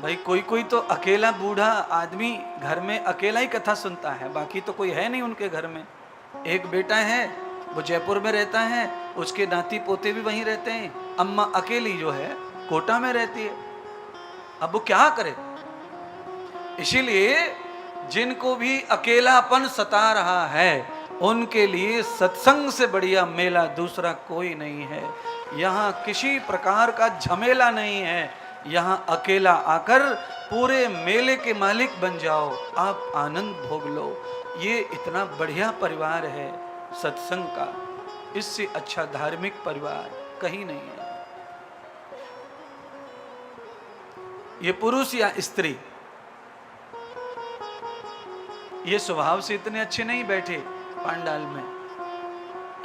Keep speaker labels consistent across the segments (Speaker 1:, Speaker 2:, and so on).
Speaker 1: भाई कोई कोई तो अकेला बूढ़ा आदमी घर में अकेला ही कथा सुनता है, बाकी तो कोई है नहीं उनके घर में। एक बेटा है, वो जयपुर में रहता है, उसके नाती पोते भी वहीं रहते हैं, अम्मा अकेली जो है कोटा में रहती है। अब वो क्या करे? इसीलिए जिनको भी अकेलापन सता रहा है उनके लिए सत्संग से बढ़िया मेला दूसरा कोई नहीं है। यहाँ किसी प्रकार का झमेला नहीं है, यहाँ अकेला आकर पूरे मेले के मालिक बन जाओ, आप आनंद भोग लो। ये इतना बढ़िया परिवार है सत्संग का, इससे अच्छा धार्मिक परिवार कहीं नहीं है। ये पुरुष या स्त्री ये स्वभाव से इतने अच्छे नहीं बैठे पांडाल में,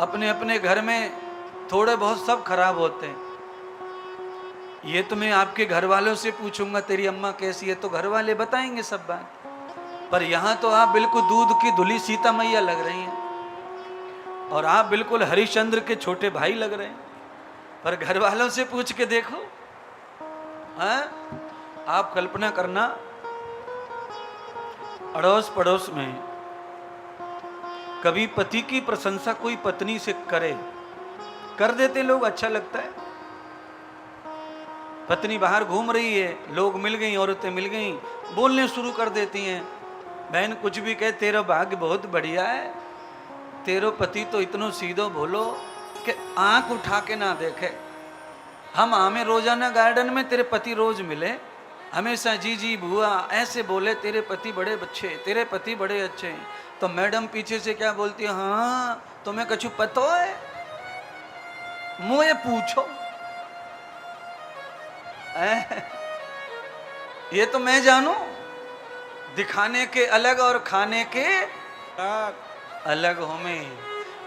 Speaker 1: अपने अपने घर में थोड़े बहुत सब खराब होते हैं। ये तो मैं आपके घर वालों से पूछूंगा तेरी अम्मा कैसी है, तो घर वाले बताएंगे सब बात। पर यहाँ तो आप बिल्कुल दूध की धुली सीता मैया लग रही हैं और आप बिल्कुल हरिश्चंद्र के छोटे भाई लग रहे हैं। पर घर वालों से पूछ के देखो, हाँ? आप कल्पना करना, अड़ोस पड़ोस में कभी पति की प्रशंसा कोई पत्नी से करे, कर देते लोग, अच्छा लगता है। पत्नी बाहर घूम रही है, लोग मिल गई, औरतें मिल गई, बोलने शुरू कर देती हैं। बहन कुछ भी कहे, तेरा भाग्य बहुत बढ़िया है, तेरो पति तो इतनो सीधो बोलो कि आंख उठा के ना देखे। हम हमें रोजाना गार्डन में तेरे पति रोज मिले, हमेशा जी जी बुआ ऐसे बोले, तेरे पति बड़े अच्छे, तेरे पति बड़े अच्छे हैं। तो मैडम पीछे से क्या बोलती है, हाँ तुम्हें कछु पतो है, मुझे पूछो। ये तो मैं जानू, दिखाने के अलग और खाने के अलग हो में।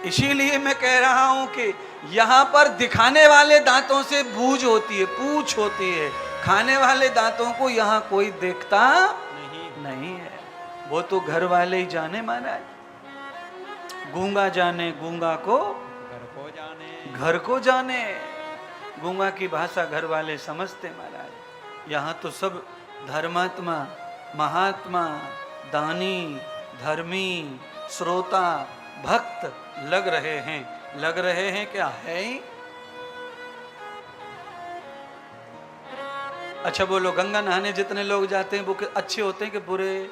Speaker 1: इसीलिए मैं कह रहा हूं कि यहां पर दिखाने वाले दांतों से बूझ होती है, पूछ होती है, खाने वाले दांतों को यहां कोई देखता नहीं है। वो तो घर वाले ही जाने महाराज, गूंगा जाने गूंगा को घर को जाने। गूंगा की भाषा घर वाले समझते महाराज। यहाँ तो सब धर्मात्मा, महात्मा, दानी, धर्मी, श्रोता, भक्त लग रहे हैं। लग रहे हैं क्या है ही? अच्छा बोलो, गंगा नहाने जितने लोग जाते हैं वो अच्छे होते हैं कि बुरे?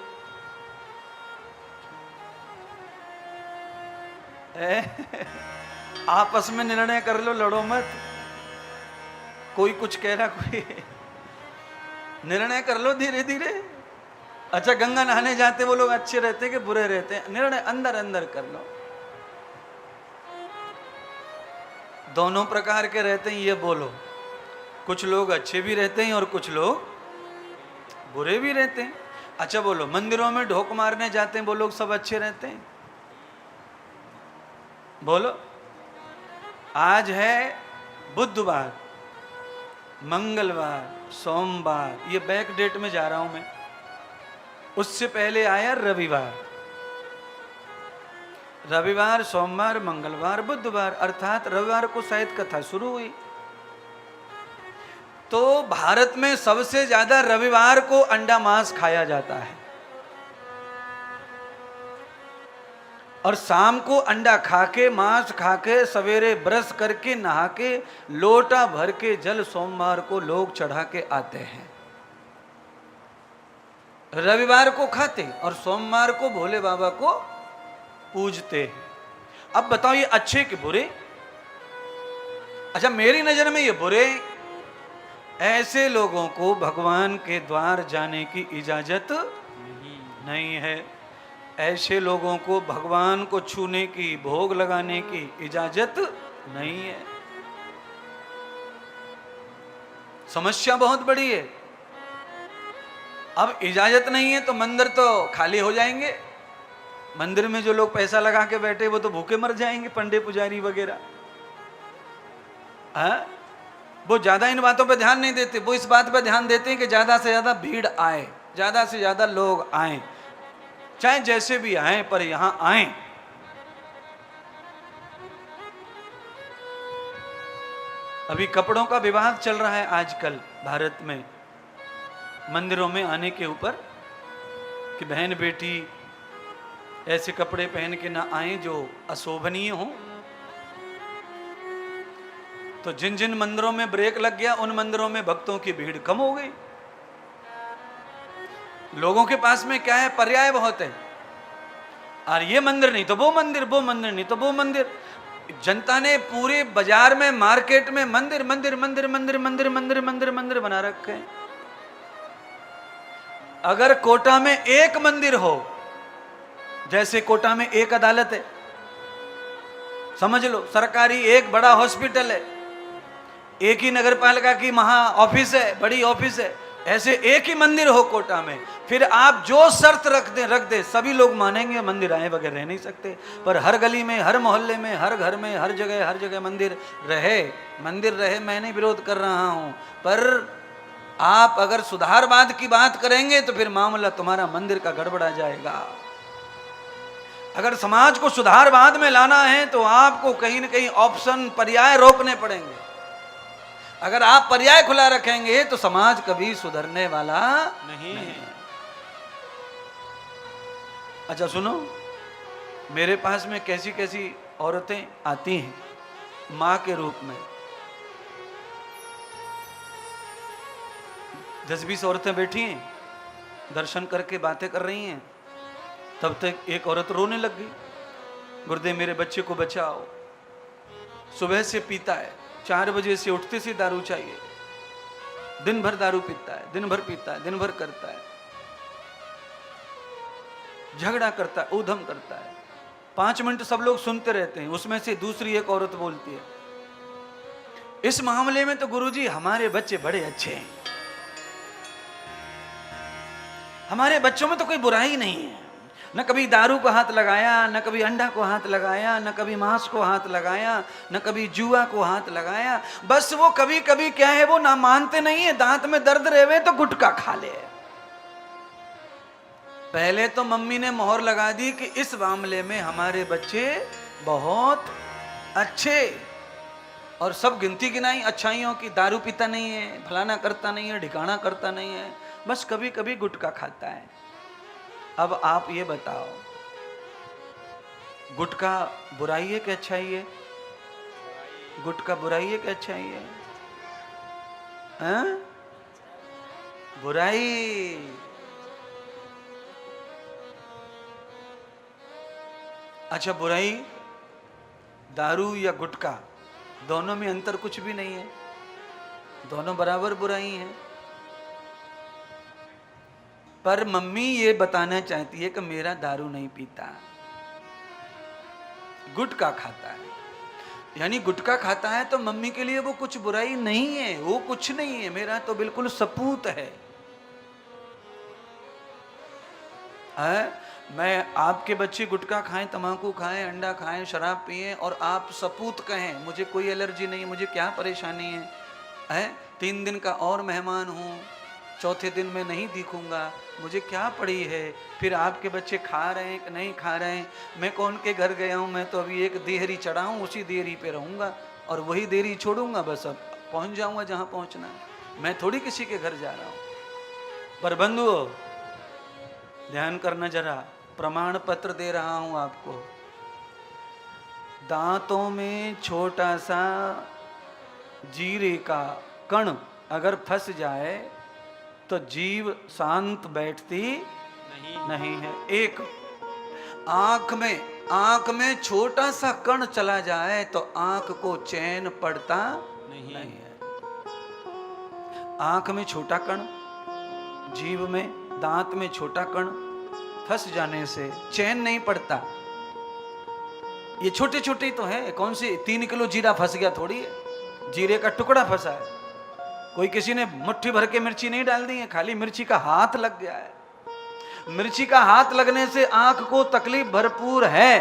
Speaker 1: आपस में निर्णय कर लो, लड़ो मत। कोई कुछ कह रहा, कोई निर्णय कर लो धीरे धीरे। अच्छा गंगा नहाने जाते वो लोग अच्छे रहते हैं कि बुरे रहते हैं? निर्णय अंदर अंदर कर लो। दोनों प्रकार के रहते हैं, ये बोलो। कुछ लोग अच्छे भी रहते हैं और कुछ लोग बुरे भी रहते हैं। अच्छा बोलो, मंदिरों में ढोक मारने जाते हैं वो लोग सब अच्छे रहते हैं? बोलो। आज है बुधवार, मंगलवार, सोमवार, ये बैक डेट में जा रहा हूं मैं। उससे पहले आया रविवार, रविवार, सोमवार, मंगलवार, बुधवार, अर्थात रविवार को शायद कथा शुरू हुई। तो भारत में सबसे ज्यादा रविवार को अंडा मांस खाया जाता है और शाम को अंडा खाके, मांस खाके, सवेरे ब्रश करके, नहा के, लोटा भर के जल सोमवार को लोग चढ़ा के आते हैं। रविवार को खाते और सोमवार को भोले बाबा को पूजते हैं। अब बताओ ये अच्छे कि बुरे? अच्छा मेरी नजर में ये बुरे। ऐसे लोगों को भगवान के द्वार जाने की इजाजत नहीं है। ऐसे लोगों को भगवान को छूने की, भोग लगाने की इजाजत नहीं है। समस्या बहुत बड़ी है। अब इजाजत नहीं है तो मंदिर तो खाली हो जाएंगे। मंदिर में जो लोग पैसा लगा के बैठे वो तो भूखे मर जाएंगे, पंडे पुजारी वगैरह। वो ज्यादा इन बातों पे ध्यान नहीं देते। वो इस बात पे ध्यान देते हैं कि ज्यादा से ज्यादा भीड़ आए, ज्यादा से ज्यादा लोग आए, चाहे जैसे भी आए पर यहां आए। अभी कपड़ों का विवाद चल रहा है आजकल भारत में। मंदिरों में आने के ऊपर कि बहन बेटी ऐसे कपड़े पहन के ना आए जो अशोभनीय हो। तो जिन जिन मंदिरों में ब्रेक लग गया उन मंदिरों में भक्तों की भीड़ कम हो गई। लोगों के पास में क्या है, पर्याय बहुत है। और ये मंदिर नहीं तो वो मंदिर, वो मंदिर नहीं तो वो मंदिर। जनता ने पूरे बाजार में, मार्केट में मंदिर मंदिर मंदिर मंदिर मंदिर मंदिर मंदिर मंदिर बना रखे हैं। अगर कोटा में एक मंदिर हो, जैसे कोटा में एक अदालत है, समझ लो, सरकारी एक बड़ा हॉस्पिटल है, एक ही नगर पालिका की महा ऑफिस है, बड़ी ऑफिस है, ऐसे एक ही मंदिर हो कोटा में, फिर आप जो शर्त रख दे सभी लोग मानेंगे, मंदिर आए बगैर रह नहीं सकते। पर हर गली में, हर मोहल्ले में, हर घर में, हर जगह मंदिर रहे, मैं नहीं विरोध कर रहा हूं, पर आप अगर सुधारवाद की बात करेंगे तो फिर मामला तुम्हारा मंदिर का गड़बड़ा जाएगा। अगर समाज को सुधारवाद में लाना है तो आपको कहीं न कहीं ऑप्शन, पर्याय रोकने पड़ेंगे। अगर आप पर्याय खुला रखेंगे तो समाज कभी सुधरने वाला नहीं है। अच्छा सुनो, मेरे पास में कैसी कैसी औरतें आती हैं मां के रूप में। 10-20 औरतें बैठी हैं, दर्शन करके बातें कर रही हैं। तब तक एक औरत रोने लग गई, गुरुदेव मेरे बच्चे को बचाओ, सुबह से पीता है, 4 बजे से उठते से दारू चाहिए, दिन भर दारू पीता है, दिन भर पीता है, दिन भर करता है, झगड़ा करता है, ऊधम करता है। 5 मिनट सब लोग सुनते रहते हैं। उसमें से दूसरी एक औरत बोलती है, इस मामले में तो गुरुजी हमारे बच्चे बड़े अच्छे हैं, हमारे बच्चों में तो कोई बुराई नहीं है, न कभी दारू को हाथ लगाया, न कभी अंडा को हाथ लगाया, न कभी मांस को हाथ लगाया, न कभी जुआ को हाथ लगाया। बस वो कभी कभी क्या है, वो ना मानते नहीं है, दांत में दर्द रहे तो गुटखा खा ले। पहले तो मम्मी ने मोहर लगा दी कि इस मामले में हमारे बच्चे बहुत अच्छे, और सब गिनती गिनाई अच्छाइयों की, दारू पीता नहीं है, फलाना करता नहीं है, ढिकाना करता नहीं है, बस कभी कभी गुटखा खाता है। अब आप ये बताओ, गुटखा बुराई है कि अच्छाई है? गुटखा बुराई है कि अच्छाई है? हाँ? बुराई। अच्छा, बुराई, दारू या गुटखा, दोनों में अंतर कुछ भी नहीं है, दोनों बराबर बुराई है। पर मम्मी ये बताना चाहती है कि मेरा दारू नहीं पीता, गुटखा खाता है। यानी गुटखा खाता है तो मम्मी के लिए वो कुछ बुराई नहीं है, वो कुछ नहीं है, मेरा तो बिल्कुल सपूत है। मैं, आपके बच्चे गुटखा खाएं, तम्बाकू खाएं, अंडा खाएं, शराब पिएं और आप सपूत कहें मुझे कोई एलर्जी नहीं है, मुझे क्या परेशानी है? 3 दिन का और मेहमान हूँ, चौथे दिन में नहीं दिखूंगा, मुझे क्या पड़ी है? फिर आपके बच्चे खा रहे हैं कि नहीं खा रहे हैं? मैं कौन के घर गया हूँ? मैं तो अभी एक देहरी चढ़ा हूँ, उसी देहरी पे रहूँगा और वही देहरी छोड़ूंगा, बस अब पहुँच जाऊँगा जहाँ पहुँचना है। मैं थोड़ी किसी के घर जा रहा हूँ। पर बंधुओं, ध्यान करना जरा, प्रमाण पत्र दे रहा हूँ आपको। दांतों में छोटा सा जीरे का कण अगर फंस जाए तो जीव शांत बैठती नहीं है। एक आंख में छोटा सा कण चला जाए तो आंख को चैन पड़ता नहीं है। आंख में छोटा कण, जीभ में, दांत में छोटा कण फंस जाने से चैन नहीं पड़ता। ये छोटे छोटे तो है, कौन सी 3 किलो जीरा फंस गया थोड़ी है, जीरे का टुकड़ा फंसा है। कोई किसी ने मुट्ठी भर के मिर्ची नहीं डाल दी है, खाली मिर्ची का हाथ लग गया है। मिर्ची का हाथ लगने से आंख को तकलीफ भरपूर है।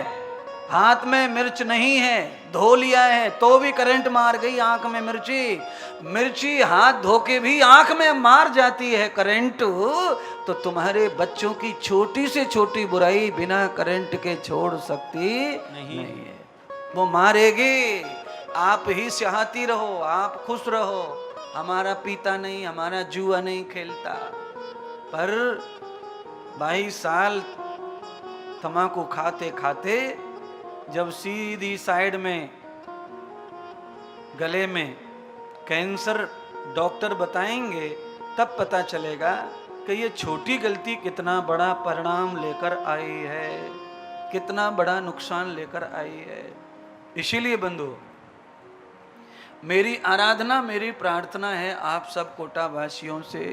Speaker 1: हाथ में मिर्च नहीं है, धो लिया है तो भी करंट मार गई आंख में मिर्ची हाथ धो के भी आंख में मार जाती है करंट। तो तुम्हारे बच्चों की छोटी से छोटी बुराई बिना करंट के छोड़ सकती नहीं है, वो मारेगी। आप ही चाहती रहो, आप खुश रहो, हमारा पीता नहीं, हमारा जुआ नहीं खेलता, पर 22 साल तम्बाकू खाते खाते जब सीधी साइड में गले में कैंसर डॉक्टर बताएंगे, तब पता चलेगा कि ये छोटी गलती कितना बड़ा परिणाम लेकर आई है, कितना बड़ा नुकसान लेकर आई है। इसीलिए बंधु, मेरी आराधना, मेरी प्रार्थना है आप सब कोटा वासियों से,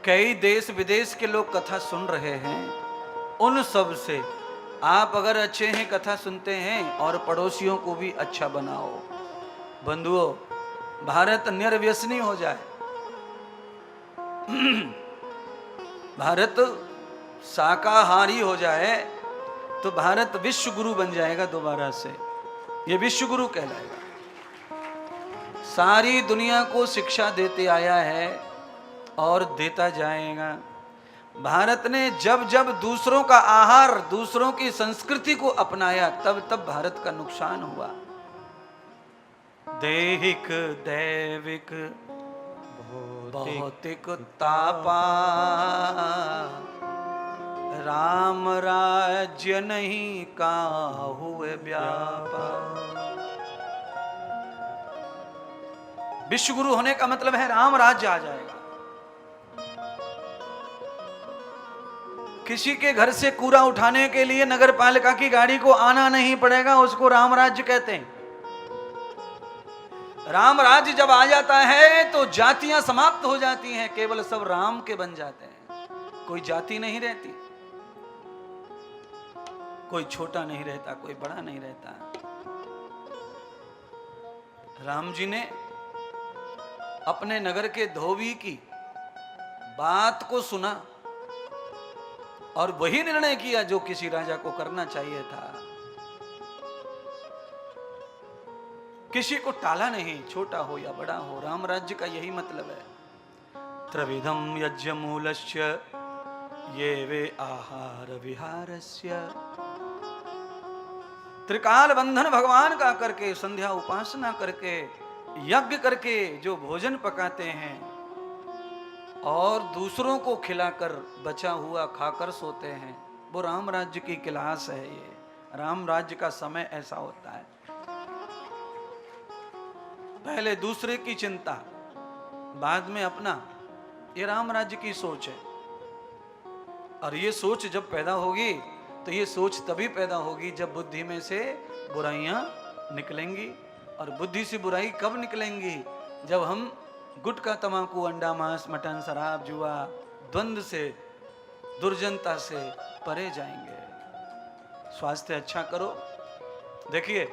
Speaker 1: कई देश विदेश के लोग कथा सुन रहे हैं, उन सब से आप अगर अच्छे हैं, कथा सुनते हैं, और पड़ोसियों को भी अच्छा बनाओ। बंधुओं, भारत निर्व्यसनी हो जाए, भारत शाकाहारी हो जाए, तो भारत विश्व गुरु बन जाएगा दोबारा से। ये विश्व गुरु कहलाएगा। सारी दुनिया को शिक्षा देते आया है और देता जाएगा। भारत ने जब जब दूसरों का आहार, दूसरों की संस्कृति को अपनाया, तब तब भारत का नुकसान हुआ। दैहिक दैविक भौतिक तापा, राम राज्य नहीं काहुए व्यापा। विश्व गुरु होने का मतलब है राम राज्य आ जाएगा। किसी के घर से कूड़ा उठाने के लिए नगर पालिका की गाड़ी को आना नहीं पड़ेगा, उसको राम राज्य कहते हैं। राम राज्य जब आ जाता है तो जातियां समाप्त हो जाती हैं, केवल सब राम के बन जाते हैं। कोई जाति नहीं रहती, कोई छोटा नहीं रहता, कोई बड़ा नहीं रहता। राम जी ने अपने नगर के धोबी की बात को सुना और वही निर्णय किया जो किसी राजा को करना चाहिए था। किसी को टाला नहीं, छोटा हो या बड़ा हो। राम राज्य का यही मतलब है। त्रिविधम यज्ञ मूलस्य ये वे आहार विहारस्य। त्रिकाल बंधन भगवान का करके, संध्या उपासना करके, यज्ञ करके जो भोजन पकाते हैं और दूसरों को खिलाकर बचा हुआ खाकर सोते हैं, वो राम राज्य की क्लास है। ये राम राज्य का समय ऐसा होता है। पहले दूसरे की चिंता, बाद में अपना, ये राम राज्य की सोच है। और ये सोच जब पैदा होगी तो ये सोच तभी पैदा होगी जब बुद्धि में से बुराइयां निकलेंगी। और बुद्धि से बुराई कब निकलेंगी? जब हम गुटखा, तम्बाकू, अंडा, मांस, मटन, शराब, जुआ, द्वंद्व से, दुर्जनता से परे जाएंगे। स्वास्थ्य अच्छा करो। देखिए,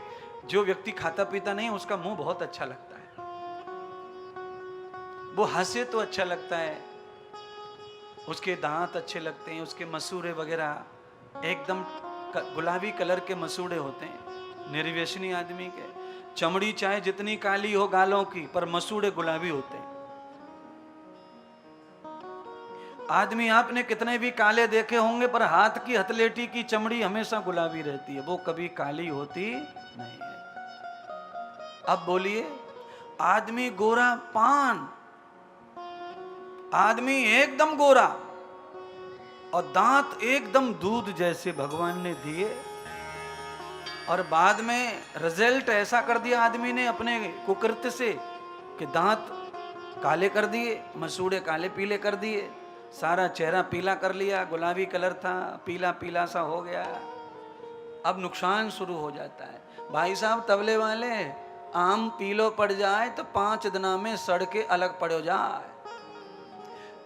Speaker 1: जो व्यक्ति खाता पीता नहीं, उसका मुंह बहुत अच्छा लगता है, वो हंसे तो अच्छा लगता है, उसके दांत अच्छे लगते हैं, उसके मसूड़े वगैरह एकदम गुलाबी कलर के मसूड़े होते हैं। निर्व्यसनी आदमी के चमड़ी चाहे जितनी काली हो गालों की, पर मसूड़े गुलाबी होते हैं। आदमी आपने कितने भी काले देखे होंगे, पर हाथ की हथेली की चमड़ी हमेशा गुलाबी रहती है, वो कभी काली होती नहीं है। अब बोलिए, आदमी गोरा पान, आदमी एकदम गोरा और दांत एकदम दूध जैसे भगवान ने दिए, और बाद में रिजल्ट ऐसा कर दिया आदमी ने अपने कुकृत्य से कि दांत काले कर दिए, मसूड़े काले पीले कर दिए, सारा चेहरा पीला कर लिया। गुलाबी कलर था, पीला पीला सा हो गया। अब नुकसान शुरू हो जाता है। भाई साहब तबले वाले, आम पीलो पड़ जाए तो 5 दिना में सड़ के अलग पड़ जाए।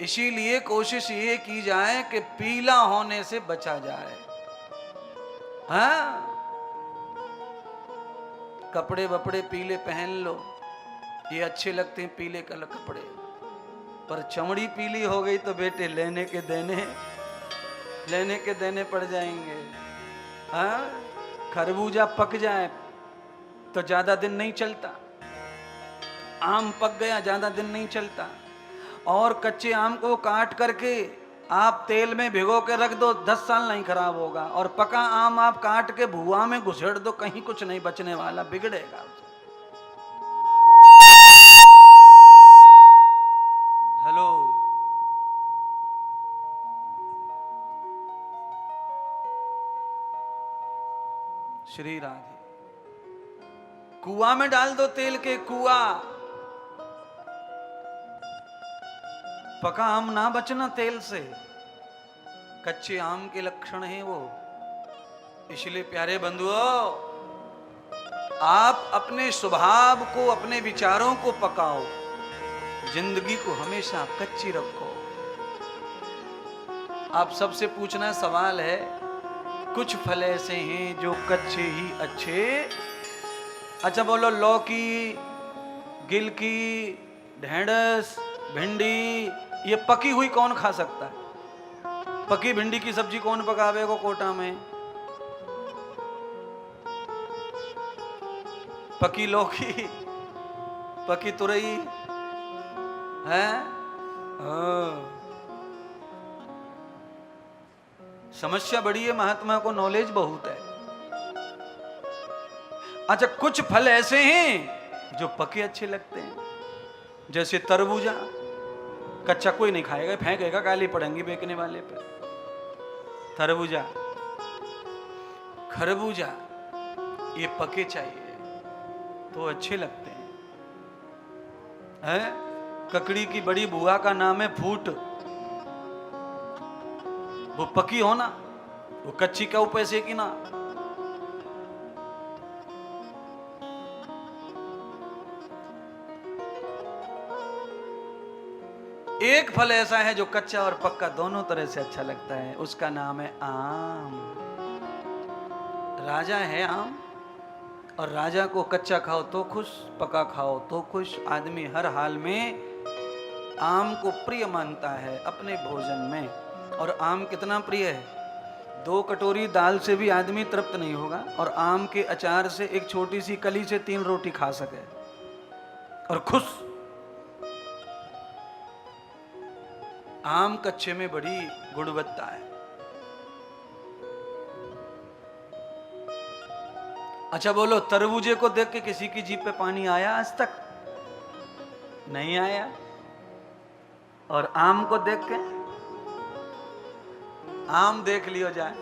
Speaker 1: इसीलिए कोशिश ये की जाए कि पीला होने से बचा जाए। हाँ, कपड़े वपड़े पीले पहन लो, ये अच्छे लगते हैं पीले कलर कपड़े, पर चमड़ी पीली हो गई तो बेटे लेने के देने पड़ जाएंगे। हाँ, खरबूजा पक जाए तो ज्यादा दिन नहीं चलता, आम पक गया ज्यादा दिन नहीं चलता। और कच्चे आम को काट करके आप तेल में भिगो के रख दो, 10 साल नहीं खराब होगा। और पका आम आप काट के भुआ में घुसेड़ दो, कहीं कुछ नहीं बचने वाला, बिगड़ेगा। हेलो, श्री राधे। कुआं में डाल दो तेल के, कुआ पका आम ना बचना तेल से, कच्चे आम के लक्षण हैं वो। इसलिए प्यारे बंधुओं, आप अपने स्वभाव को, अपने विचारों को पकाओ, जिंदगी को हमेशा कच्ची रखो। आप सबसे पूछना सवाल है, कुछ फल ऐसे हैं जो कच्चे ही अच्छे। अच्छा बोलो, लौकी, गिलकी, ढेंढस, भिंडी, ये पकी हुई कौन खा सकता है? पकी भिंडी की सब्जी कौन पकावेगा कोटा में? पकी लौकी, पकी तुरई है? समस्या बड़ी है, महात्मा को नॉलेज बहुत है। अच्छा, कुछ फल ऐसे हैं जो पके अच्छे लगते हैं, जैसे तरबूजा। कच्चा कोई नहीं खाएगा, फेंकेगा, गाली पड़ेंगी बेचने वाले पे। तरबूजा, खरबूजा, ये पके चाहिए तो अच्छे लगते हैं। ककड़ी की बड़ी बुआ का नाम है फूट। वो पकी हो ना, वो कच्ची का पैसे की ना। एक फल ऐसा है जो कच्चा और पक्का दोनों तरह से अच्छा लगता है, उसका नाम है आम। राजा है आम, और राजा को कच्चा खाओ तो खुश, पका खाओ तो खुश। आदमी हर हाल में आम को प्रिय मानता है अपने भोजन में। और आम कितना प्रिय है, 2 कटोरी दाल से भी आदमी तृप्त नहीं होगा, और आम के अचार से एक छोटी सी कली से 3 रोटी खा सके और खुश। आम कच्चे में बड़ी गुणवत्ता है। अच्छा बोलो, तरबूजे को देख के किसी की जीभ पे पानी आया आज तक? नहीं आया। और आम को देख के, आम देख लियो जाए।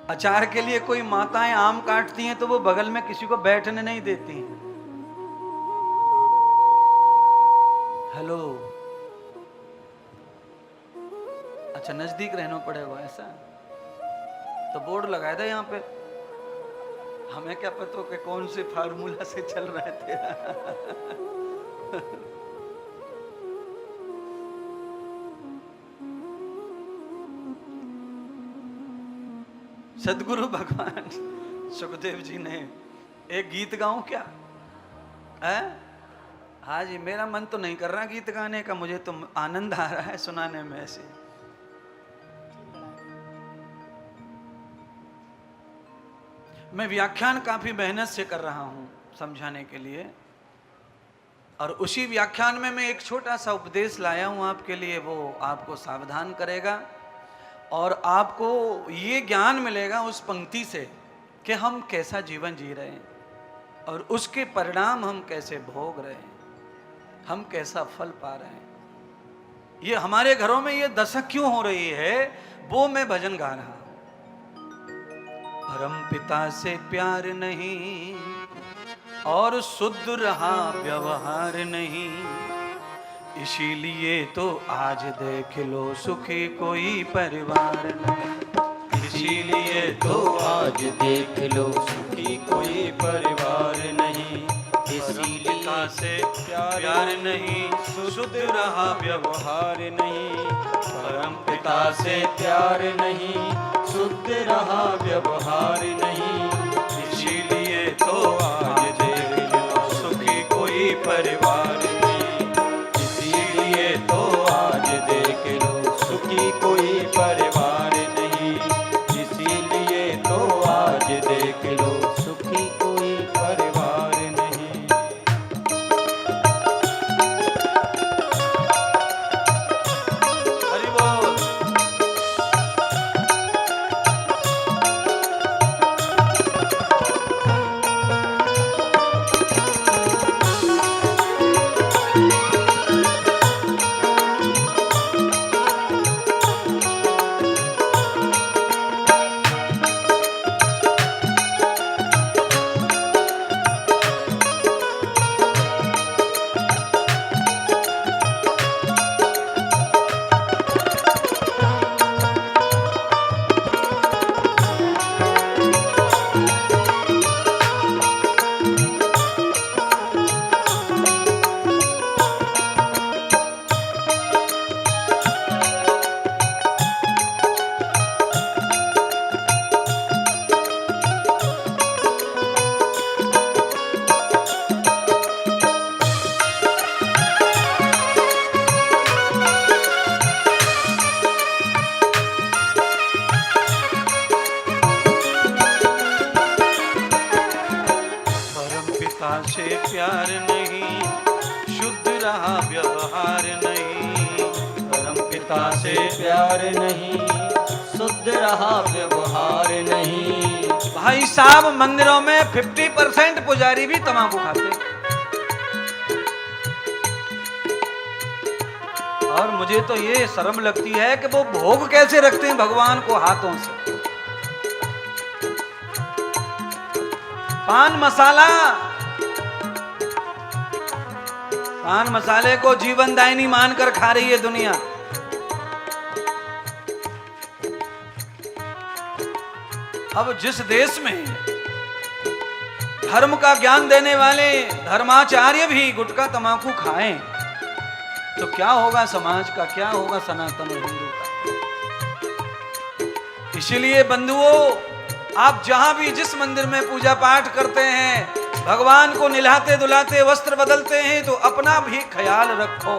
Speaker 1: अचार के लिए कोई माताएं आम काटती हैं तो वो बगल में किसी को बैठने नहीं देती हैं। हेलो, अच्छा नजदीक रहना पड़ेगा ऐसा? तो बोर्ड लगाया था यहाँ पे, हमें क्या पता कि कौन से फार्मूला से चल रहे थे। सदगुरु भगवान सुखदेव जी ने एक गीत गाऊं क्या है? हाँ जी, मेरा मन तो नहीं कर रहा गीत गाने का, मुझे तो आनंद आ रहा है सुनाने में। ऐसे मैं व्याख्यान काफी मेहनत से कर रहा हूं समझाने के लिए, और उसी व्याख्यान में मैं एक छोटा सा उपदेश लाया हूं आपके लिए। वो आपको सावधान करेगा और आपको ये ज्ञान मिलेगा उस पंक्ति से कि हम कैसा जीवन जी रहे हैं और उसके परिणाम हम कैसे भोग रहे हैं, हम कैसा फल पा रहे हैं। ये हमारे घरों में ये दशा क्यों हो रही है, वो मैं भजन गा रहा हूं। परम पिता से प्यार नहीं और शुद्ध रहा व्यवहार नहीं, इसीलिए तो आज देख लो सुखी कोई परिवार नहीं।
Speaker 2: इसीलिए तो आज देख लो सुखी कोई परिवार नहीं।
Speaker 1: पिता से प्यार नहीं, शुद्ध रहा व्यवहार नहीं।
Speaker 2: परम पिता से प्यार नहीं, शुद्ध रहा व्यवहार नहीं,
Speaker 1: इसीलिए तो आज देख लो सुखी कोई परिवार नहीं।
Speaker 2: इसीलिए तो आज देख लो सुखी कोई परिवार नहीं। इसीलिए तो आज देख लो सुखी कोई परिवार नहीं।
Speaker 1: हरि बोल। रहा व्यवहार नहीं।
Speaker 2: परम पिता से प्यार नहीं, शुद्ध रहा व्यवहार नहीं।
Speaker 1: भाई साहब मंदिरों में 50% पुजारी भी तंबाकू खाते हैं। और मुझे तो ये शर्म लगती है कि वो भोग कैसे रखते हैं भगवान को हाथों से। पान मसाला, पान मसाले को जीवनदायिनी मानकर खा रही है दुनिया। अब जिस देश में धर्म का ज्ञान देने वाले धर्माचार्य भी गुटखा तंबाकू खाएं तो क्या होगा समाज का, क्या होगा सनातन हिंदू का। इसीलिए बंधुओं, आप जहां भी जिस मंदिर में पूजा पाठ करते हैं, भगवान को निलाते दुलाते वस्त्र बदलते हैं तो अपना भी ख्याल रखो।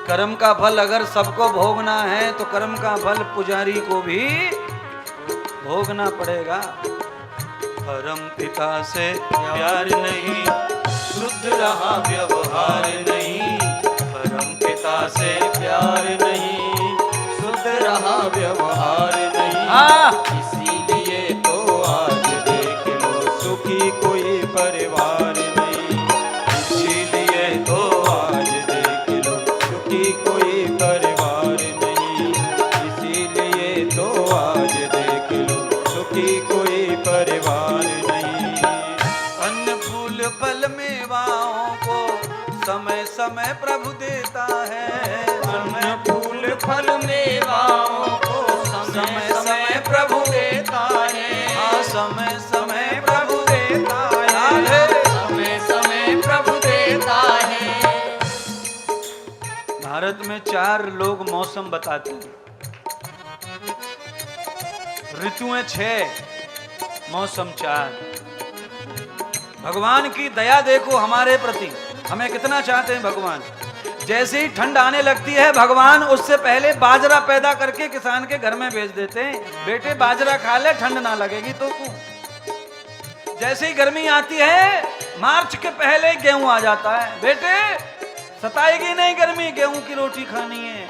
Speaker 1: कर्म का फल अगर सबको भोगना है तो कर्म का फल पुजारी को भी भोगना पड़ेगा। परम पिता से प्यार नहीं,
Speaker 2: शुद्ध रहा व्यवहार नहीं। परम पिता से प्यार नहीं, शुद्ध रहा व्यवहार नहीं। इसीलिए तो आज देख लो सुखी कोई परिवार नहीं। इसीलिए तो आज देख लो सुखी कोई परिवार नहीं। इसीलिए तो आज देख लो सुखी कोई परिवार नहीं।
Speaker 1: अन्न फूल फल मेवाओं को समय समय प्रभु देता है।
Speaker 2: अन्न फूल फल मेवाओं को समय समय प्रभु देता है।
Speaker 1: हाँ, समय समय प्रभु देता है।
Speaker 2: समय समय प्रभु देता है।
Speaker 1: भारत में 4 लोग मौसम बताते हैं, ऋतुएं 6, मौसम 4। भगवान की दया देखो हमारे प्रति, हमें कितना चाहते हैं भगवान। जैसे ही ठंड आने लगती है भगवान उससे पहले बाजरा पैदा करके किसान के घर में भेज देते हैं, बेटे बाजरा खा ले ठंड ना लगेगी तो को। जैसे ही गर्मी आती है मार्च के पहले गेहूं आ जाता है, बेटे सताएगी नहीं गर्मी, गेहूं की रोटी खानी है।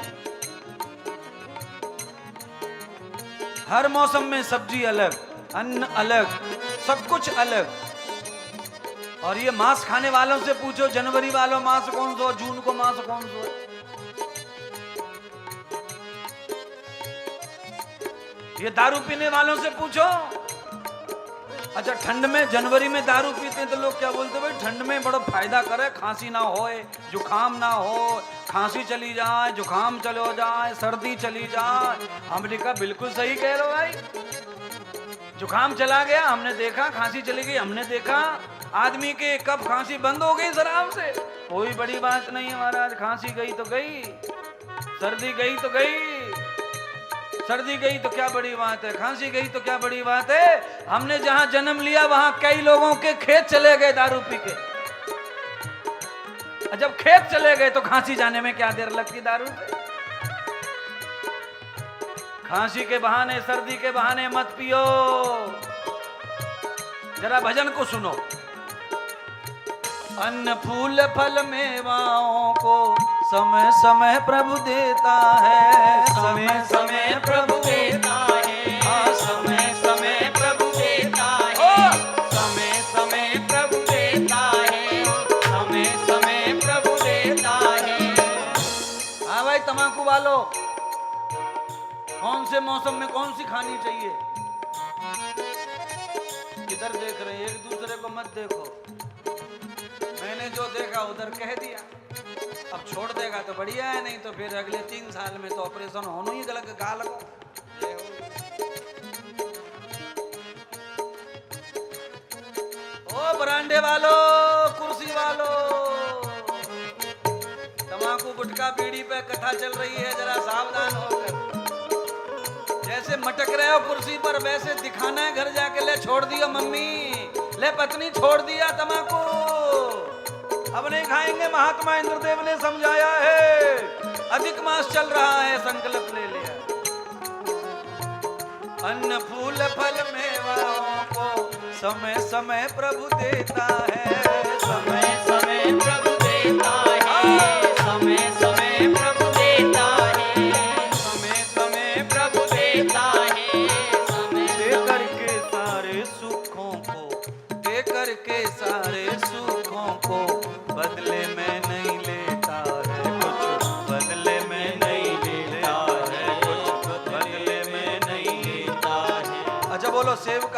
Speaker 1: हर मौसम में सब्जी अलग, अन्न अलग, सब कुछ अलग। और ये मांस खाने वालों से पूछो, जनवरी वालों मांस कौन सा, जून को मांस कौन सा है। ये दारू पीने वालों से पूछो। अच्छा, ठंड में जनवरी में दारू पीते हैं तो लोग क्या बोलते हैं, भाई ठंड में बड़ा फायदा करे, खांसी ना होए, जुकाम ना हो, खांसी चली जाए, जुकाम चलो जाए, सर्दी चली जाए। हमने कहा बिल्कुल सही कह रहे हो भाई। जुकाम चला गया हमने देखा, खांसी चली गई हमने देखा, आदमी के कब खांसी बंद हो गई आराम से, कोई बड़ी बात नहीं है महाराज। खांसी गई तो गई, सर्दी गई तो गई, सर्दी गई तो क्या बड़ी बात है, खांसी गई तो क्या बड़ी बात है। हमने जहां जन्म लिया वहां कई लोगों के खेत चले गए दारू पी के। जब खेत चले गए तो खांसी जाने में क्या देर लगती दारू से। खांसी के बहाने, सर्दी के बहाने मत पियो। जरा भजन को सुनो। अन्न फूल फल मेवाओं को समय समय प्रभु देता है।
Speaker 2: समय समय प्रभु देता है। हाँ, समय समय प्रभु देता है। समय समय प्रभु देता है। समय समय प्रभु देता है।
Speaker 1: हाँ भाई तंबाकू वालों, कौन से मौसम में कौन सी खानी चाहिए, किधर देख रहे हैं, एक दूसरे को मत देखो। मैंने जो देखा उधर कह दिया। अब छोड़ देगा तो बढ़िया है, नहीं तो फिर अगले 3 साल में तो ऑपरेशन होना ही गलत गा लगो। ओ बरांडे वालों, कुर्सी वालों, तंबाकू गुटखा बीड़ी पे कथा चल रही है, जरा सावधान होकर। जैसे मटक रहे हो कुर्सी पर वैसे दिखाना है घर जाके, ले छोड़ दिया मम्मी, ले पत्नी छोड़ दिया तंबाकू, अब नहीं खाएंगे। महात्मा इंद्रदेव ने समझाया है, अधिक मास चल रहा है, संकल्प ले लिया। अन्न फूल फल मेवाओं को समय समय प्रभु देता है।
Speaker 2: समय समय प्रभु देता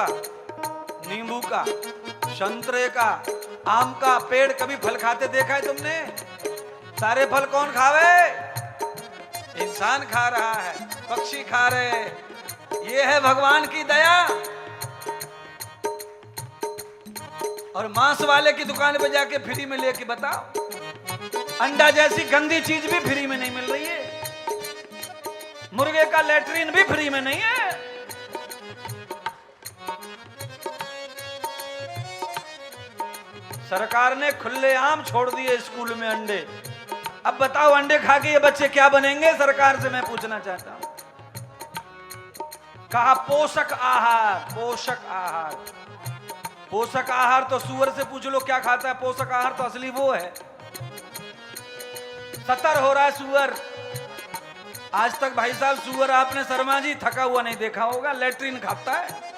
Speaker 1: का, नींबू का, संतरे का, आम का पेड़ कभी फल खाते देखा है तुमने? सारे फल कौन खावे? इंसान खा रहा है, पक्षी खा रहे हैं। ये है भगवान की दया। और मांस वाले की दुकान पे जाके फ्री में लेके बताओ, अंडा जैसी गंदी चीज भी फ्री में नहीं मिल रही है। मुर्गे का लेटरिन भी फ्री में नहीं है। सरकार ने खुलेआम छोड़ दिए स्कूल में अंडे। अब बताओ अंडे खा के ये बच्चे क्या बनेंगे? सरकार से मैं पूछना चाहता हूं। कहा पोषक आहार, पोषक आहार। पोषक आहार तो सुअर से पूछ लो क्या खाता है। पोषक आहार तो असली वो है। सतर हो रहा है सुअर। आज तक भाई साहब सुअर आपने शर्मा जी थका हुआ नहीं देखा होगा, लेटरिन खाता है।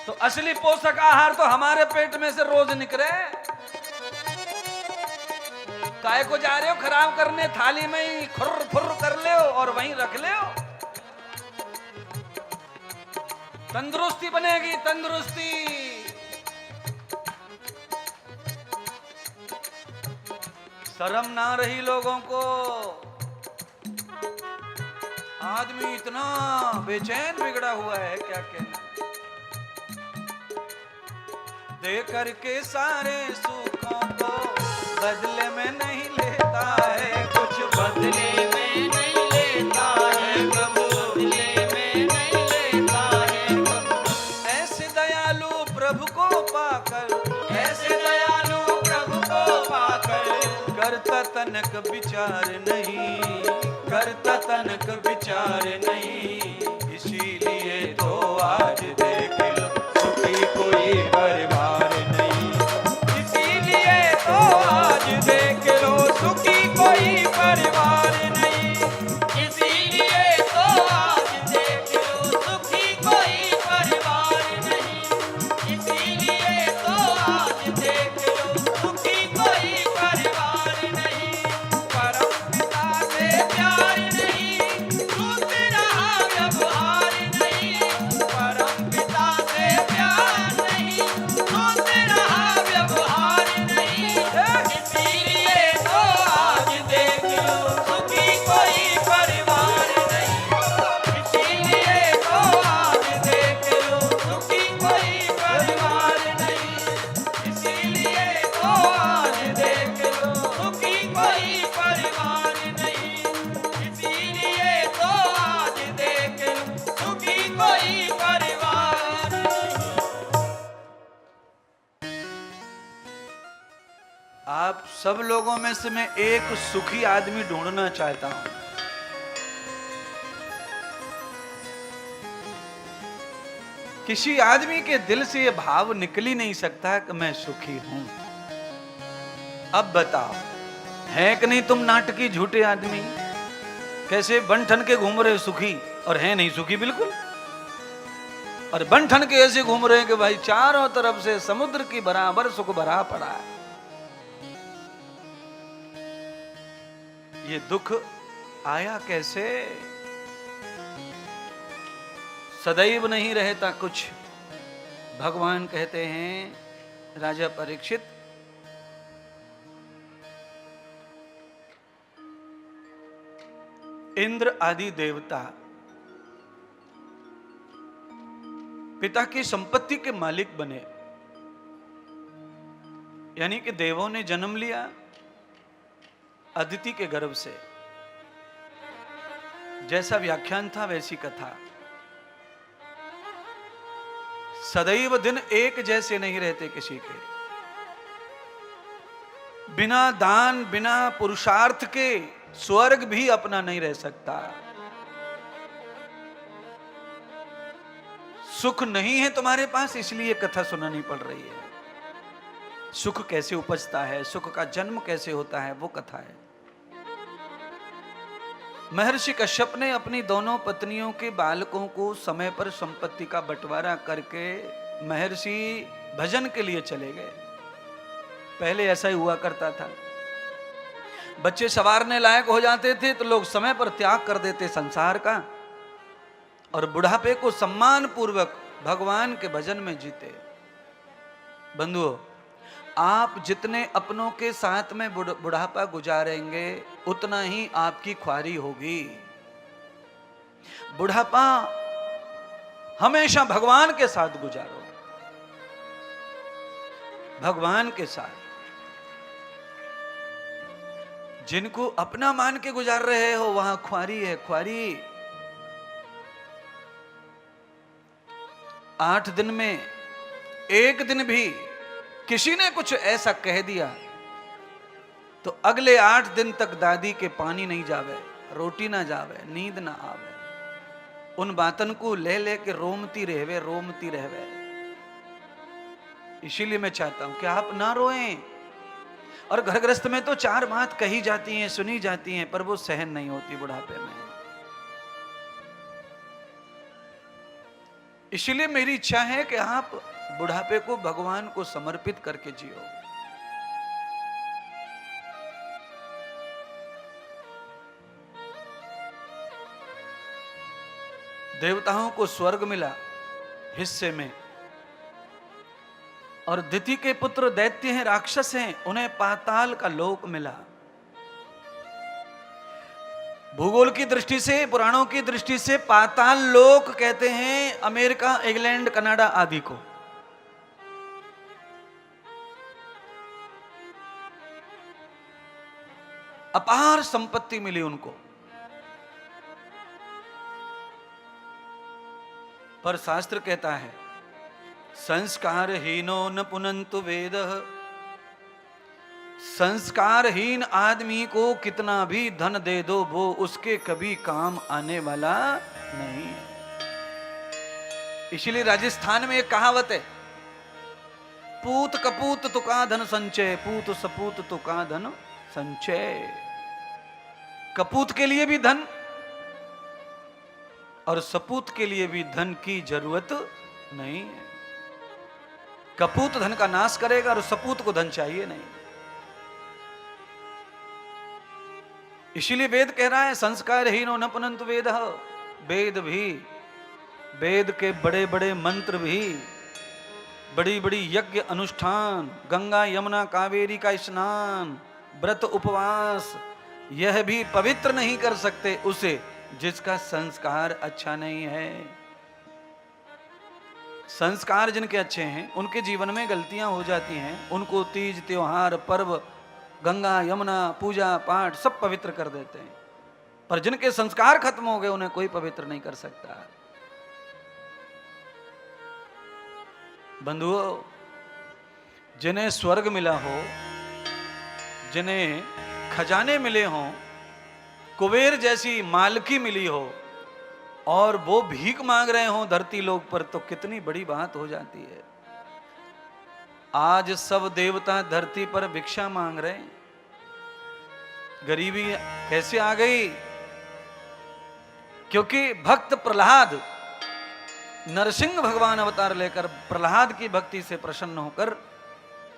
Speaker 1: तो असली पोषक आहार तो हमारे पेट में से रोज निकले। काय को जा रहे हो खराब करने? थाली में ही खुर फुर कर ले और वहीं रख ले। तंदुरुस्ती बनेगी, तंदुरुस्ती। शर्म ना रही लोगों को। आदमी इतना बेचैन बिगड़ा हुआ है क्या कहना। दे करके सारे सुखों को बदले में नहीं लेता है, कुछ बदले में नहीं लेता है प्रभु, बदले में नहीं लेता है प्रभु। ऐसे दयालु प्रभु को पाकर, ऐसे दयालु प्रभु को पाकर, करता तनक विचार नहीं, करता तनक विचार नहीं। इसीलिए तो आज देख लो सुखी कोई परिवार नहीं, इसीलिए तो आज देख लो सुखी कोई परिवार नहीं, इसीलिए तो आज देख लो सुखी कोई परिवार नहीं, इसीलिए तो आज देख लो सुखी कोई परिवार नहीं। परम पिता से प्यार नहीं, दूसरा व्यवहार नहीं, परम पिता से प्यार नहीं, दूसरा व्यवहार नहीं। इसीलिए तो आज देख लो सुखी कोई परिवार नहीं, इसीलिए तो आज देख लो सुखी कोई परिवार नहीं, इसीलिए तो आज देख लो सुखी कोई परिवार नहीं, इसीलिए तो आज देख लो सुखी कोई परिवार नहीं। आप सब लोगों में से मैं एक सुखी आदमी ढूंढना चाहता हूं। किसी आदमी के दिल से यह भाव निकल ही नहीं सकता कि मैं सुखी हूं। अब बताओ, है कि नहीं तुम नाटकी झूठे आदमी? कैसे बन ठन के घूम रहे सुखी और है नहीं सुखी बिल्कुल। और बन ठन के ऐसे घूम रहे हैं कि भाई चारों तरफ से समुद्र की बराबर सुख भरा पड़ा है। ये दुख आया कैसे? सदैव नहीं रहता कुछ। भगवान कहते हैं राजा परीक्षित, इंद्र आदि देवता पिता की संपत्ति के मालिक बने, यानी कि देवों ने जन्म लिया अदिति के गर्भ से। जैसा व्याख्यान था वैसी कथा। सदैव दिन एक जैसे नहीं रहते किसी के। बिना दान बिना पुरुषार्थ के स्वर्ग भी अपना नहीं रह सकता। सुख नहीं है तुम्हारे पास, इसलिए कथा सुनानी पड़ रही है। सुख कैसे उपजता है, सुख का जन्म कैसे होता है, वो कथा है। महर्षि कश्यप ने अपनी दोनों पत्नियों के बालकों को समय पर संपत्ति का बंटवारा करके महर्षि भजन के लिए चले गए। पहले ऐसा ही हुआ करता था। बच्चे सवारने लायक हो जाते थे तो लोग समय पर त्याग कर देते संसार का, और बुढ़ापे को सम्मान पूर्वक भगवान के भजन में जीते। बंधुओं, आप जितने अपनों के साथ में बुढ़ापा गुजारेंगे उतना ही आपकी ख्वारी होगी। बुढ़ापा हमेशा भगवान के साथ गुजारो, भगवान के साथ। जिनको अपना मान के गुजार रहे हो वहां ख्वारी है, ख्वारी। 8 दिन में एक दिन भी किसी ने कुछ ऐसा कह दिया तो अगले 8 दिन तक दादी के पानी नहीं जावे, रोटी ना जावे, नींद ना आवे। उन बातन को ले लेके रोमती रहवे, रोमती रहवे। इसीलिए मैं चाहता हूं कि आप ना रोएं। और घर गृहस्थ में तो 4 बात कही जाती हैं, सुनी जाती हैं, पर वो सहन नहीं होती बुढ़ापे में। इसलिए मेरी इच्छा है कि आप बुढ़ापे को भगवान को समर्पित करके जियो। देवताओं को स्वर्ग मिला हिस्से में, और दिति के पुत्र दैत्य हैं, राक्षस हैं, उन्हें पाताल का लोक मिला। भूगोल की दृष्टि से, पुराणों की दृष्टि से पाताल लोक कहते हैं अमेरिका, इंग्लैंड, कनाडा आदि को। अपार संपत्ति मिली उनको, पर शास्त्र कहता है संस्कारहीनो न पुनन्तु वेदः। संस्कारहीन आदमी को कितना भी धन दे दो वो उसके कभी काम आने वाला नहीं है। इसलिए राजस्थान में एक कहावत है, पूत कपूत तुका धन संचय, पूत सपूत तुका धन संचय। कपूत के लिए भी धन और सपूत के लिए भी धन की जरूरत नहीं है। कपूत धन का नाश करेगा और सपूत को धन चाहिए नहीं। इसीलिए वेद कह रहा है संस्कारहीनो न पुनन्तु वेदः। वेद भी, वेद के बड़े बड़े मंत्र भी, बड़ी बड़ी यज्ञ अनुष्ठान, गंगा यमुना कावेरी का स्नान, व्रत उपवास, यह भी पवित्र नहीं कर सकते उसे जिसका संस्कार अच्छा नहीं है। संस्कार जिनके अच्छे हैं उनके जीवन में गलतियां हो जाती हैं, उनको तीज त्योहार पर्व, गंगा यमुना पूजा पाठ सब पवित्र कर देते हैं। पर जिनके संस्कार खत्म हो गए उन्हें कोई पवित्र नहीं कर सकता। बंधुओं, जिन्हें स्वर्ग मिला हो, जिन्हें खजाने मिले हों, कुबेर जैसी मालकी मिली हो, और वो भीख मांग रहे हों धरती लोक पर, तो कितनी बड़ी बात हो जाती है। आज सब देवता धरती पर भिक्षा मांग रहे हैं। गरीबी कैसे आ गई? क्योंकि भक्त प्रहलाद, नरसिंह भगवान अवतार लेकर प्रहलाद की भक्ति से प्रसन्न होकर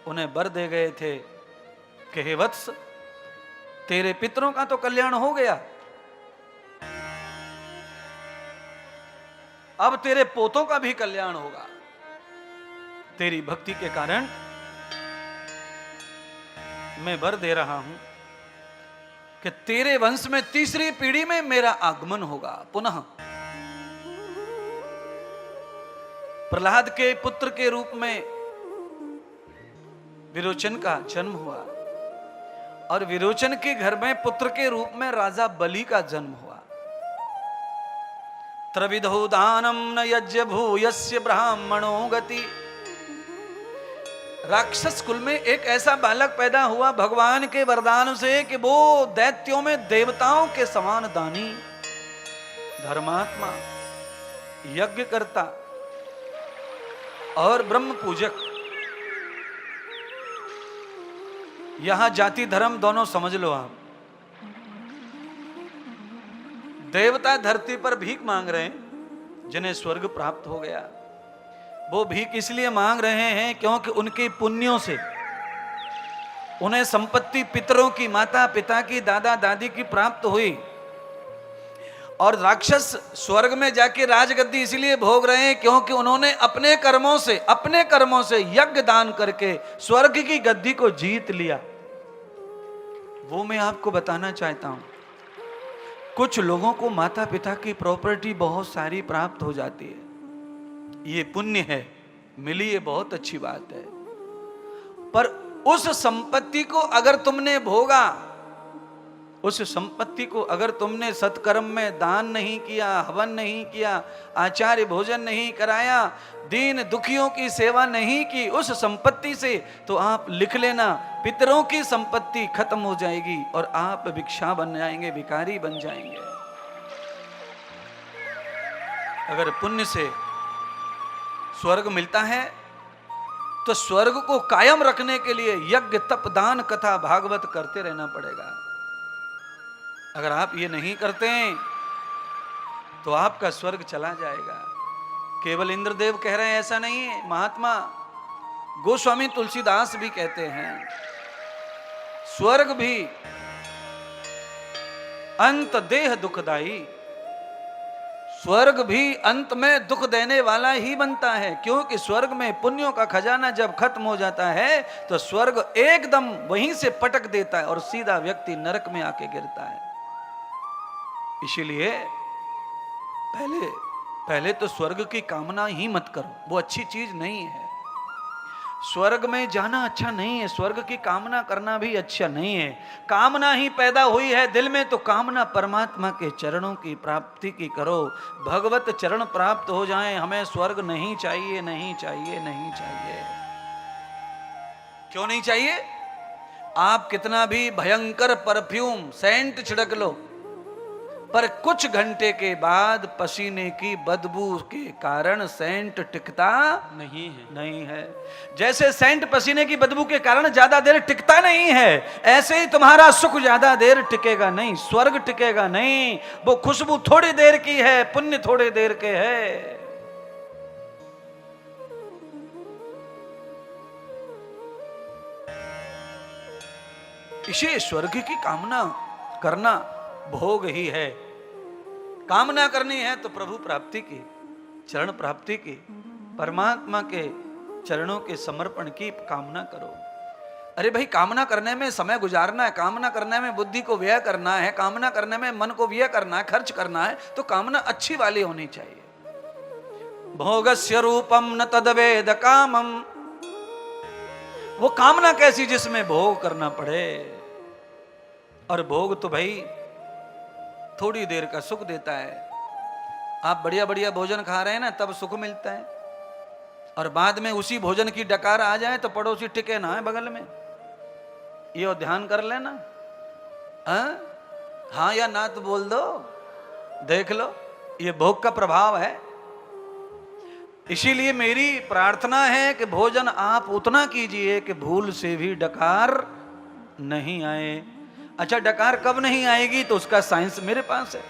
Speaker 1: उन्हें वर दे गए थे कि हे वत्स, तेरे पितरों का तो कल्याण हो गया, अब तेरे पोतों का भी कल्याण होगा। तेरी भक्ति के कारण मैं वर दे रहा हूं कि तेरे वंश में 3री पीढ़ी में मेरा आगमन होगा पुनः। प्रहलाद के पुत्र के रूप में विरोचन का जन्म हुआ, और विरोचन के घर में पुत्र के रूप में राजा बलि का जन्म हुआ। त्रिविधो दानम न यज्ञ भूयस्य ब्राह्मणो गति। राक्षस कुल में एक ऐसा बालक पैदा हुआ भगवान के वरदान से कि वो दैत्यों में देवताओं के समान दानी, धर्मात्मा, यज्ञ करता और ब्रह्म पूजक। यहां जाति धर्म दोनों समझ लो आप। देवता धरती पर भीख मांग रहे हैं, जिन्हें स्वर्ग प्राप्त हो गया। वो भीख इसलिए मांग रहे हैं क्योंकि उनके पुण्यों से उन्हें संपत्ति पितरों की, माता पिता की, दादा दादी की प्राप्त हुई, और राक्षस स्वर्ग में जाके राजगद्दी इसलिए भोग रहे हैं क्योंकि उन्होंने अपने कर्मों से यज्ञ दान करके स्वर्ग की गद्दी को जीत लिया। वो मैं आपको बताना चाहता हूं। कुछ लोगों को माता पिता की प्रॉपर्टी बहुत सारी प्राप्त हो जाती है, ये पुण्य है, मिली, ये बहुत अच्छी बात है। पर उस संपत्ति को अगर तुमने भोगा, उस संपत्ति को अगर तुमने सत्कर्म में दान नहीं किया, हवन नहीं किया, आचार्य भोजन नहीं कराया, दीन दुखियों की सेवा नहीं की उस संपत्ति से, तो आप लिख लेना पितरों की संपत्ति खत्म हो जाएगी और आप भिक्षा बन जाएंगे, भिखारी बन जाएंगे। अगर पुण्य से स्वर्ग मिलता है तो स्वर्ग को कायम रखने के लिए यज्ञ तप दान कथा भागवत करते रहना पड़ेगा। अगर आप ये नहीं करते हैं तो आपका स्वर्ग चला जाएगा। केवल इंद्रदेव कह रहे हैं ऐसा नहीं है, महात्मा गोस्वामी तुलसीदास भी कहते हैं स्वर्ग भी अंत देह दुखदाई, स्वर्ग भी अंत में दुख देने वाला ही बनता है, क्योंकि स्वर्ग में पुण्यों का खजाना जब खत्म हो जाता है तो स्वर्ग एकदम वहीं से पटक देता है और सीधा व्यक्ति नरक में आके गिरता है। इसीलिए पहले तो स्वर्ग की कामना ही मत करो, वो अच्छी चीज नहीं है। स्वर्ग में जाना अच्छा नहीं है, स्वर्ग की कामना करना भी अच्छा नहीं है। कामना ही पैदा हुई है दिल में तो कामना परमात्मा के चरणों की प्राप्ति की करो, भगवत चरण प्राप्त हो जाएं। हमें स्वर्ग नहीं चाहिए, नहीं चाहिए, नहीं चाहिए। क्यों नहीं चाहिए? आप कितना भी भयंकर परफ्यूम सेंट छिड़क लो, पर कुछ घंटे के बाद पसीने की बदबू के कारण सेंट टिकता नहीं है। जैसे सेंट पसीने की बदबू के कारण ज्यादा देर टिकता नहीं है, ऐसे ही तुम्हारा सुख ज्यादा देर टिकेगा नहीं, स्वर्ग टिकेगा नहीं। वो खुशबू थोड़ी देर की है, पुण्य थोड़ी देर के है। इसे स्वर्ग की कामना करना भोग ही है। कामना करनी है तो प्रभु प्राप्ति की, चरण प्राप्ति की, परमात्मा के चरणों के समर्पण की कामना करो। अरे भाई, कामना करने में समय गुजारना है, कामना करने में बुद्धि को व्यय करना है, कामना करने में मन को व्यय करना है, खर्च करना है, तो कामना अच्छी वाली होनी चाहिए। भोगस्य रूपम न तद्वेद कामम, वो कामना कैसी जिसमें भोग करना पड़े। और भोग तो भाई थोड़ी देर का सुख देता है। आप बढ़िया बढ़िया भोजन खा रहे हैं ना, तब सुख मिलता है, और बाद में उसी भोजन की डकार आ जाए तो पड़ोसी टिके ना है बगल में, ये ध्यान कर लेना। हाँ या ना तो बोल दो, देख लो, ये भोग का प्रभाव है। इसीलिए मेरी प्रार्थना है कि भोजन आप उतना कीजिए कि भूल से भी डकार नहीं आए। अच्छा, डकार कब नहीं आएगी तो उसका साइंस मेरे पास है।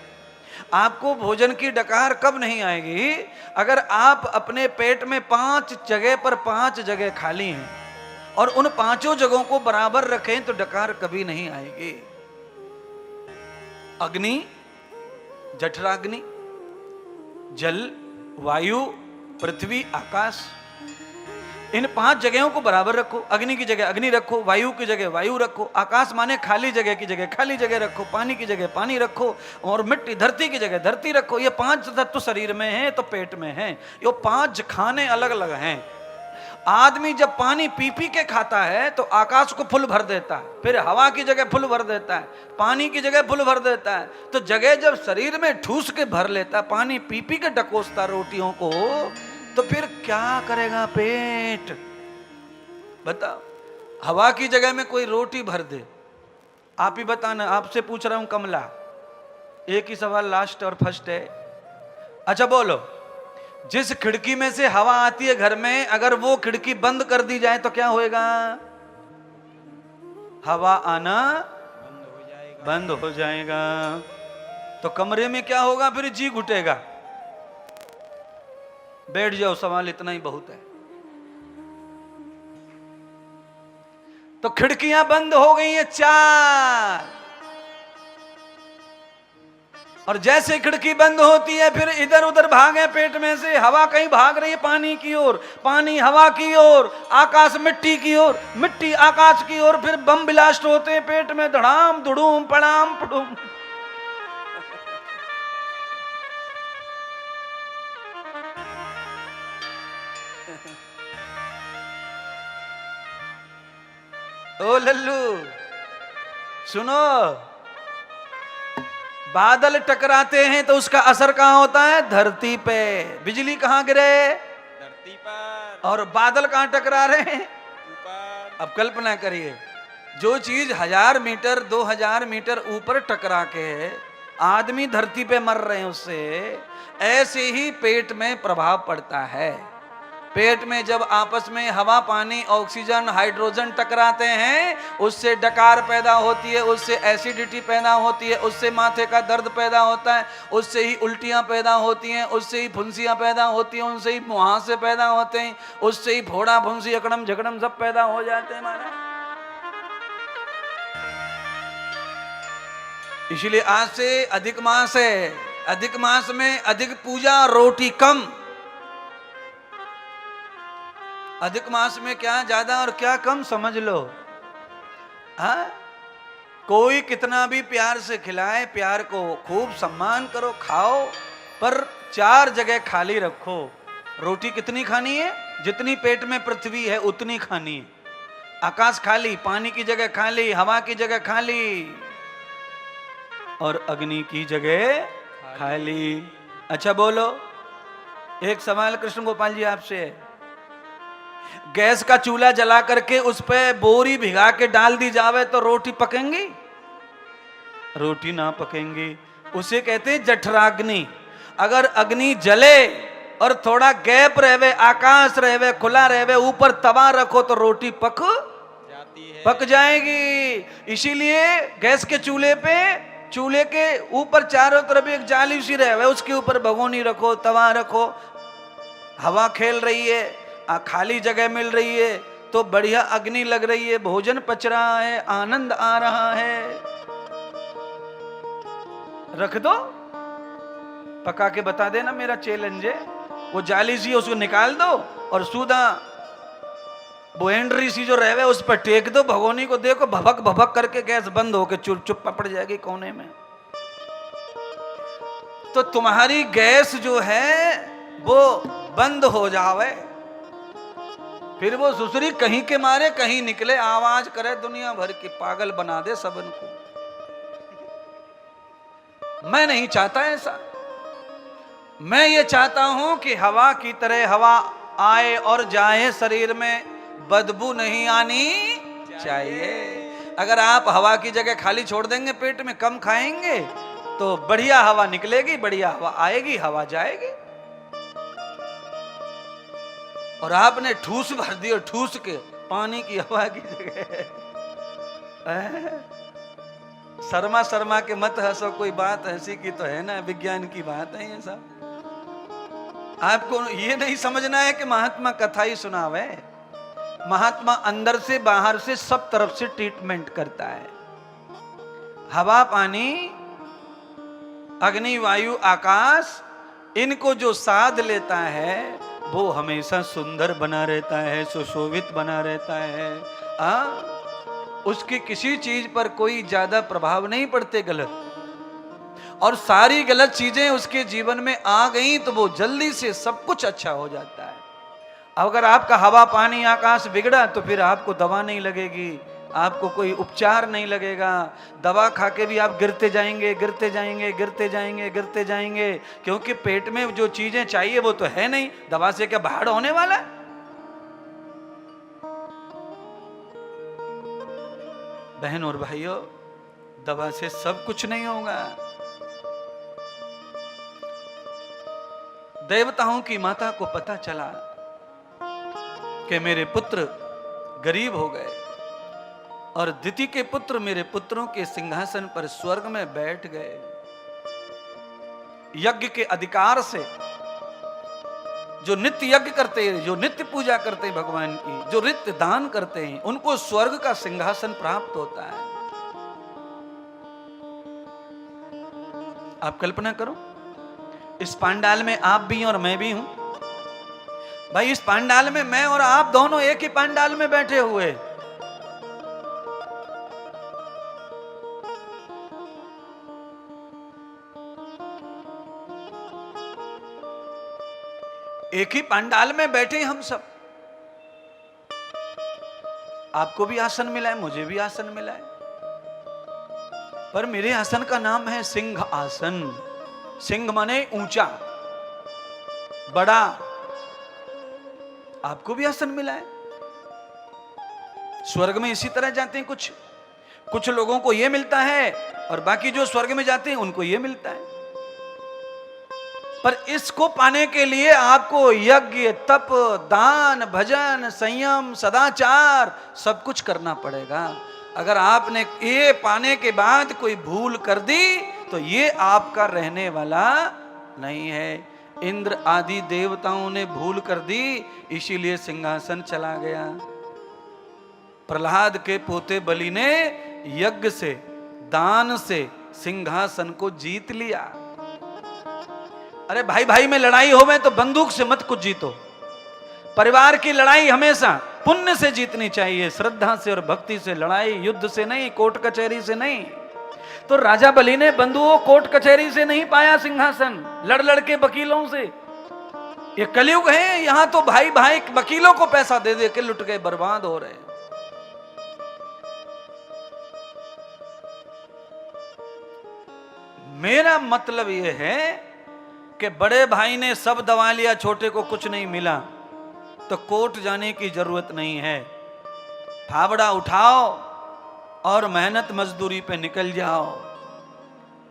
Speaker 1: आपको भोजन की डकार कब नहीं आएगी? अगर आप अपने पेट में 5 जगह पर 5 जगह खाली हैं और उन 5 जगहों को बराबर रखें तो डकार कभी नहीं आएगी। अग्नि, जठराग्नि, जल, वायु, पृथ्वी, आकाश, इन 5 जगहों को बराबर रखो। अग्नि की जगह अग्नि रखो, वायु की जगह वायु रखो, आकाश माने खाली जगह की जगह खाली जगह रखो, पानी की जगह पानी रखो, और मिट्टी धरती की जगह धरती रखो। ये 5 तत्व शरीर में है तो पेट में है, ये 5 खाने अलग अलग हैं। आदमी जब पानी पी पी के खाता है तो आकाश को फुल भर देता है, फिर हवा की जगह फुल भर देता है, पानी की जगह फुल भर देता है। तो जगह जब शरीर में ठूस के भर लेता, पानी पी पी के डकोसता रोटियों को, तो फिर क्या करेगा पेट? बताओ। हवा की जगह में कोई रोटी भर दे, आप ही बताना। आपसे पूछ रहा हूं कमला, एक ही सवाल लास्ट और फर्स्ट है। अच्छा बोलो, जिस खिड़की में से हवा आती है घर में, अगर वो खिड़की बंद कर दी जाए तो क्या होएगा? हवा आना बंद हो जाएगा। तो कमरे में क्या होगा? फिर जी घुटेगा। बैठ जाओ, सवाल इतना ही बहुत है। तो खिड़कियां बंद हो गई हैं 4, और जैसे खिड़की बंद होती है फिर इधर उधर भागे पेट में से, हवा कहीं भाग रही है पानी की ओर, पानी हवा की ओर, आकाश मिट्टी की ओर, मिट्टी आकाश की ओर, फिर बम ब्लास्ट होते हैं पेट में, धड़ाम धुड़ूम पड़ाम पड़ूम। ओ लल्लू सुनो, बादल टकराते हैं तो उसका असर कहां होता है? धरती पे। बिजली कहां गिरे?
Speaker 2: धरती पर।
Speaker 1: और बादल कहां टकरा रहे हैं?
Speaker 2: ऊपर।
Speaker 1: अब कल्पना करिए, जो चीज 1000 मीटर 2000 मीटर ऊपर टकरा के आदमी धरती पे मर रहे हैं उससे, ऐसे ही पेट में प्रभाव पड़ता है। पेट में जब आपस में हवा पानी ऑक्सीजन हाइड्रोजन टकराते हैं, उससे डकार पैदा होती है, उससे एसिडिटी पैदा होती है, उससे माथे का दर्द पैदा होता है, उससे ही उल्टियां पैदा होती हैं, उससे ही फुंसियां पैदा होती हैं, उनसे ही मुहासे पैदा होते हैं, उससे ही फोड़ा फुंसी अकड़म झकड़म सब पैदा हो जाते हैं महाराज। इसलिए आज से अधिक मास है, अधिक मास में अधिक पूजा रोटी कम। अधिक मास में क्या ज्यादा और क्या कम समझ लो। हाँ, कोई कितना भी प्यार से खिलाए, प्यार को खूब सम्मान करो, खाओ, पर 4 जगह खाली रखो। रोटी कितनी खानी है? जितनी पेट में पृथ्वी है उतनी खानी है। आकाश खाली, पानी की जगह खाली, हवा की जगह खाली, और अग्नि की जगह खाली। अच्छा बोलो, एक सवाल कृष्ण गोपाल जी आपसे है, गैस का चूल्हा जला करके उस पे बोरी भिगा के डाल दी जावे तो रोटी पकेंगी? रोटी ना पकेंगी। उसे कहते हैं जठराग्नि। अगर अग्नि जले और थोड़ा गैप रहवे, आकाश रहवे, खुला रहवे, ऊपर तवा रखो तो रोटी पक
Speaker 2: जाती है,
Speaker 1: पक जाएगी। इसीलिए गैस के चूल्हे पे, चूल्हे के ऊपर चारों तरफ एक जाली सी रहवे, उसके ऊपर भगोनी रखो, तवा रखो, हवा खेल रही है, खाली जगह मिल रही है तो बढ़िया अग्नि लग रही है, भोजन पच रहा है, आनंद आ रहा है, रख दो, पका के बता देना, मेरा चैलेंज है। वो जाली सी उसको निकाल दो और सूदा बोहेंड्री सी जो रहवे उस पर टेक दो भगोनी को, देखो भभक भभक करके गैस बंद होके चुप चुप पड़ जाएगी कोने में। तो तुम्हारी गैस जो है वो बंद हो जावे, फिर वो सुसरी कहीं के मारे कहीं निकले, आवाज करे दुनिया भर की, पागल बना दे सबन को। मैं नहीं चाहता ऐसा। मैं ये चाहता हूं कि हवा की तरह हवा आए और जाए, शरीर में बदबू नहीं आनी चाहिए। अगर आप हवा की जगह खाली छोड़ देंगे, पेट में कम खाएंगे तो बढ़िया हवा निकलेगी, बढ़िया हवा आएगी, हवा जाएगी। और आपने ठूस भर दी, और ठूस के पानी की हवा की जगह। शर्मा शर्मा के मत हंसो, कोई बात हंसी की तो है ना, विज्ञान की बात है ये सब। आपको ये नहीं समझना है कि महात्मा कथा ही सुनावे। महात्मा अंदर से बाहर से सब तरफ से ट्रीटमेंट करता है। हवा पानी अग्नि वायु आकाश, इनको जो साध लेता है वो हमेशा सुंदर बना रहता है, सुशोभित बना रहता है। उसकी किसी चीज पर कोई ज्यादा प्रभाव नहीं पड़ते गलत, और सारी गलत चीजें उसके जीवन में आ गई तो वो जल्दी से सब कुछ अच्छा हो जाता है। अगर आपका हवा पानी आकाश बिगड़ा तो फिर आपको दवा नहीं लगेगी, आपको कोई उपचार नहीं लगेगा। दवा खा के भी आप गिरते जाएंगे, गिरते जाएंगे, गिरते जाएंगे, गिरते जाएंगे, क्योंकि पेट में जो चीजें चाहिए वो तो है नहीं। दवा से क्या बाहर होने वाला? बहन और भाइयों, दवा से सब कुछ नहीं होगा। देवताओं की माता को पता चला कि मेरे पुत्र गरीब हो गए, और दिति के पुत्र मेरे पुत्रों के सिंहासन पर स्वर्ग में बैठ गए। यज्ञ के अधिकार से जो नित्य यज्ञ करते हैं, जो नित्य पूजा करते हैं भगवान की, जो नित्य दान करते हैं, उनको स्वर्ग का सिंहासन प्राप्त होता है। आप कल्पना करो, इस पांडाल में आप भी हैं और मैं भी हूं। भाई इस पांडाल में मैं और आप दोनों एक ही पांडाल में बैठे हुए, एक ही पांडाल में बैठे हम सब। आपको भी आसन मिला है, मुझे भी आसन मिला है, पर मेरे आसन का नाम है सिंह आसन। सिंह माने ऊंचा, बड़ा। आपको भी आसन मिला है। स्वर्ग में इसी तरह जाते हैं, कुछ लोगों को यह मिलता है और बाकी जो स्वर्ग में जाते हैं उनको यह मिलता है। पर इसको पाने के लिए आपको यज्ञ, तप, दान, भजन, संयम, सदाचार सब कुछ करना पड़ेगा। अगर आपने ये पाने के बाद कोई भूल कर दी तो ये आपका रहने वाला नहीं है। इंद्र आदि देवताओं ने भूल कर दी, इसीलिए सिंहासन चला गया। प्रहलाद के पोते बलि ने यज्ञ से, दान से सिंहासन को जीत लिया। अरे भाई भाई में लड़ाई होवे तो बंदूक से मत कुछ जीतो। परिवार की लड़ाई हमेशा पुण्य से जीतनी चाहिए, श्रद्धा से और भक्ति से। लड़ाई युद्ध से नहीं, कोर्ट कचहरी से नहीं। तो राजा बलि ने बंधुओं कोर्ट कचहरी से नहीं पाया सिंहासन, लड़ लड़ के वकीलों से। ये कलयुग है, यहां तो भाई भाई वकीलों को पैसा दे दे के लुट के बर्बाद हो रहे हैं। मेरा मतलब यह है कि बड़े भाई ने सब दबा लिया, छोटे को कुछ नहीं मिला, तो कोर्ट जाने की जरूरत नहीं है। फावड़ा उठाओ और मेहनत मजदूरी पे निकल जाओ।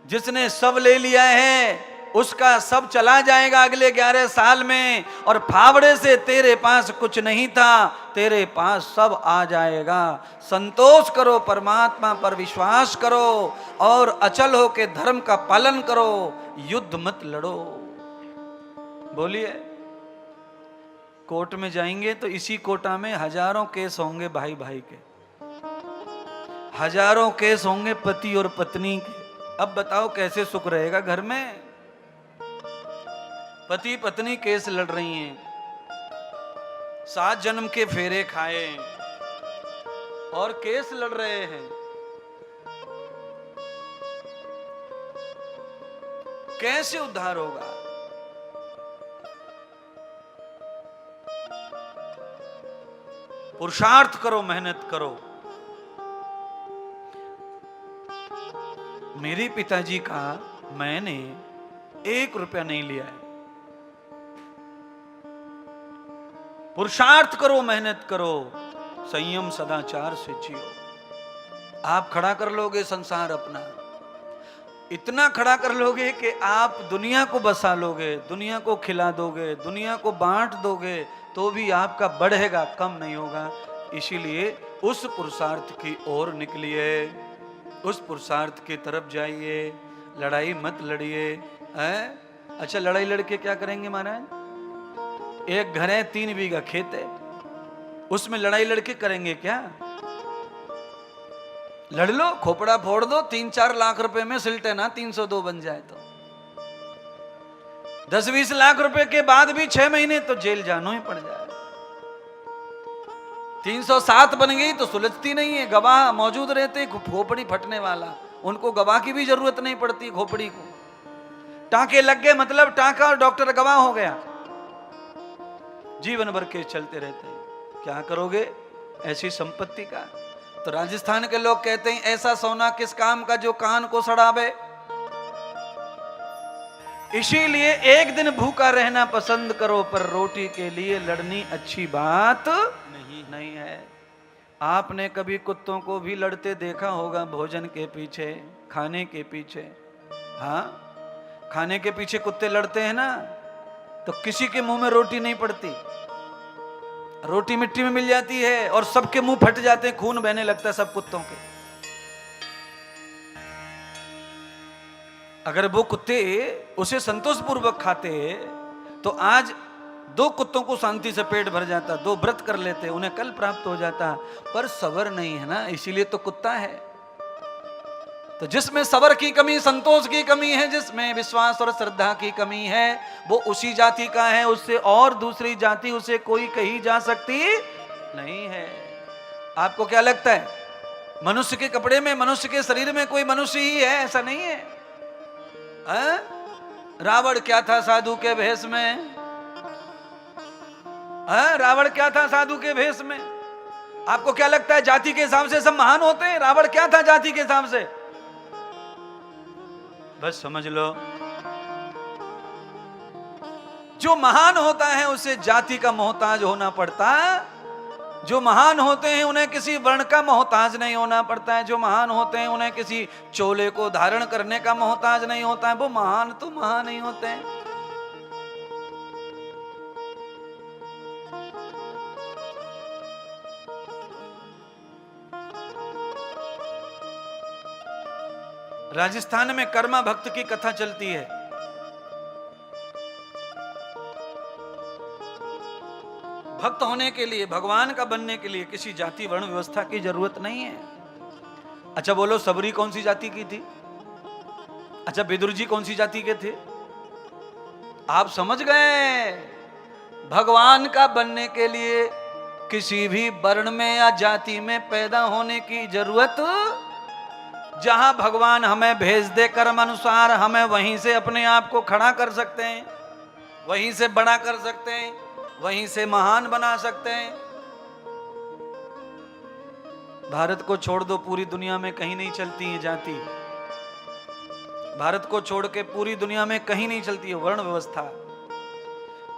Speaker 1: जिसने सब ले लिया है उसका सब चला जाएगा अगले 11 साल में, और फावड़े से तेरे पास कुछ नहीं था, तेरे पास सब आ जाएगा। संतोष करो, परमात्मा पर विश्वास करो और अचल हो के धर्म का पालन करो, युद्ध मत लड़ो। बोलिए, कोर्ट में जाएंगे तो इसी कोटा में हजारों केस होंगे भाई भाई के, हजारों केस होंगे पति और पत्नी के। अब बताओ कैसे सुख रहेगा घर में? पति पत्नी केस लड़ रही हैं, 7 जन्म के फेरे खाए और केस लड़ रहे हैं। कैसे उद्धार होगा? पुरुषार्थ करो, मेहनत करो। मेरे पिताजी का मैंने 1 रुपया नहीं लिया है। पुरुषार्थ करो, मेहनत करो, संयम सदाचार से जियो। आप खड़ा कर लोगे संसार अपना, इतना खड़ा कर लोगे कि आप दुनिया को बसा लोगे, दुनिया को खिला दोगे, दुनिया को बांट दोगे, तो भी आपका बढ़ेगा, कम नहीं होगा। इसीलिए उस पुरुषार्थ की ओर निकलिए, उस पुरुषार्थ की तरफ जाइए। लड़ाई मत लड़िए। अच्छा, लड़ाई लड़के क्या करेंगे महाराज? एक घर है, 3 बीघा खेत है, उसमें लड़ाई लड़के करेंगे क्या? लड़ लो, खोपड़ा फोड़ दो, 3-4 लाख रुपए में सिलटे ना 302 बन जाए तो 10-20 लाख रुपए के बाद भी 6 महीने तो जेल जाना ही पड़ जाए। 307 बन गई तो सुलझती नहीं है, गवाह मौजूद रहते, खोपड़ी फटने वाला, उनको गवाह की भी जरूरत नहीं पड़ती। खोपड़ी को टांके लग गए, मतलब टांका और डॉक्टर गवाह हो गया, जीवन भर के चलते रहते हैं। क्या करोगे ऐसी संपत्ति का? तो राजस्थान के लोग कहते हैं, ऐसा सोना किस काम का जो कान को सड़ावे। इसीलिए एक दिन भूखा रहना पसंद करो, पर रोटी के लिए लड़नी अच्छी बात नहीं है। आपने कभी कुत्तों को भी लड़ते देखा होगा, भोजन के पीछे, खाने के पीछे। हाँ, खाने के पीछे कुत्ते लड़ते हैं ना, तो किसी के मुंह में रोटी नहीं पड़ती, रोटी मिट्टी में मिल जाती है और सबके मुंह फट जाते हैं, खून बहने लगता है सब कुत्तों के। अगर वो कुत्ते उसे संतोषपूर्वक खाते तो आज 2 कुत्तों को शांति से पेट भर जाता, 2 व्रत कर लेते, उन्हें कल प्राप्त हो जाता। पर सबर नहीं है ना, इसीलिए तो कुत्ता है। तो जिसमें सब्र की कमी, संतोष की कमी है, जिसमें विश्वास और श्रद्धा की कमी है, वो उसी जाति का है, उससे और दूसरी जाति उसे कोई कही जा सकती नहीं है। आपको क्या लगता है मनुष्य के कपड़े में, मनुष्य के शरीर में कोई मनुष्य ही है? ऐसा नहीं है। रावण क्या था साधु के भेष में? रावण क्या था साधु के भेष में? आपको क्या लगता है जाति के हिसाब से सब महान होते हैं? रावण क्या था जाति के हिसाब से? बस समझ लो, जो महान होता है उसे जाति का मोहताज होना पड़ता है। जो महान होते हैं उन्हें किसी वर्ण का मोहताज नहीं होना पड़ता है। जो महान होते हैं उन्हें किसी चोले को धारण करने का मोहताज नहीं होता है। वो महान तो महान नहीं होते हैं। राजस्थान में कर्मा भक्त की कथा चलती है। भक्त होने के लिए, भगवान का बनने के लिए किसी जाति वर्ण व्यवस्था की जरूरत नहीं है। अच्छा बोलो, सबरी कौन सी जाति की थी? अच्छा विदुर जी कौन सी जाति के थे? आप समझ गए, भगवान का बनने के लिए किसी भी वर्ण में या जाति में पैदा होने की जरूरत, जहां भगवान हमें भेज दे कर्म अनुसार, हमें वहीं से अपने आप को खड़ा कर सकते हैं, वहीं से बड़ा कर सकते हैं, वहीं से महान बना सकते हैं। भारत को छोड़ दो, पूरी दुनिया में कहीं नहीं चलती है जाति। भारत को छोड़ के पूरी दुनिया में कहीं नहीं चलती है वर्ण व्यवस्था।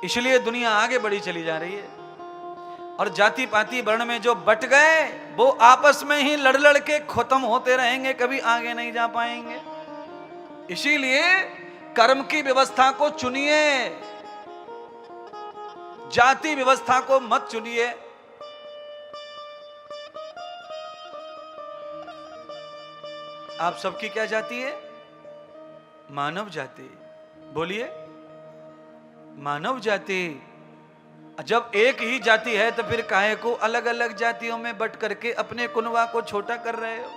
Speaker 1: इसलिए दुनिया आगे बढ़ी चली जा रही है। और जाति पाति वर्ण में जो बट गए वो आपस में ही लड़ लड़ के खत्म होते रहेंगे, कभी आगे नहीं जा पाएंगे। इसीलिए कर्म की व्यवस्था को चुनिए, जाति व्यवस्था को मत चुनिए। आप सबकी क्या जाति है? मानव जाति। बोलिए, मानव जाति। जब एक ही जाति है तो फिर काहे को अलग अलग जातियों में बट करके अपने कुनवा को छोटा कर रहे हो?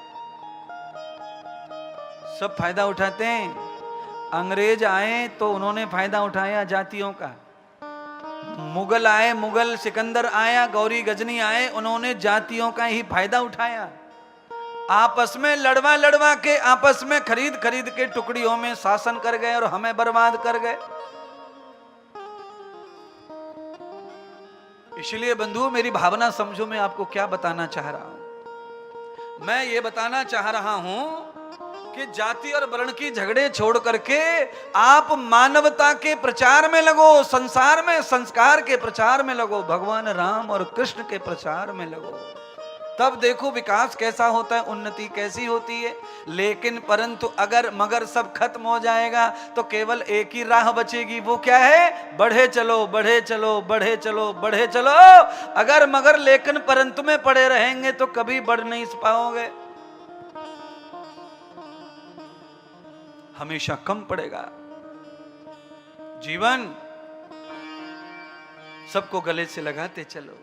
Speaker 1: सब फायदा उठाते हैं। अंग्रेज आए तो उन्होंने फायदा उठाया जातियों का। मुगल आए, मुगल सिकंदर आया, गौरी गजनी आए, उन्होंने जातियों का ही फायदा उठाया। आपस में लड़वा लड़वा के, आपस में खरीद खरीद के टुकड़ियों में शासन कर गए और हमें बर्बाद कर गए। इसलिए बंधुओं, मेरी भावना समझो, मैं आपको क्या बताना चाह रहा हूं। मैं ये बताना चाह रहा हूं कि जाति और वर्ण की झगड़े छोड़ करके आप मानवता के प्रचार में लगो, संसार में संस्कार के प्रचार में लगो, भगवान राम और कृष्ण के प्रचार में लगो। तब देखो विकास कैसा होता है, उन्नति कैसी होती है। लेकिन परंतु अगर मगर सब खत्म हो जाएगा तो केवल एक ही राह बचेगी। वो क्या है? बढ़े चलो, बढ़े चलो, बढ़े चलो, बढ़े चलो। अगर मगर लेकिन परंतु में पड़े रहेंगे तो कभी बढ़ नहीं पाओगे, हमेशा कम पड़ेगा। जीवन सबको गले से लगाते चलो।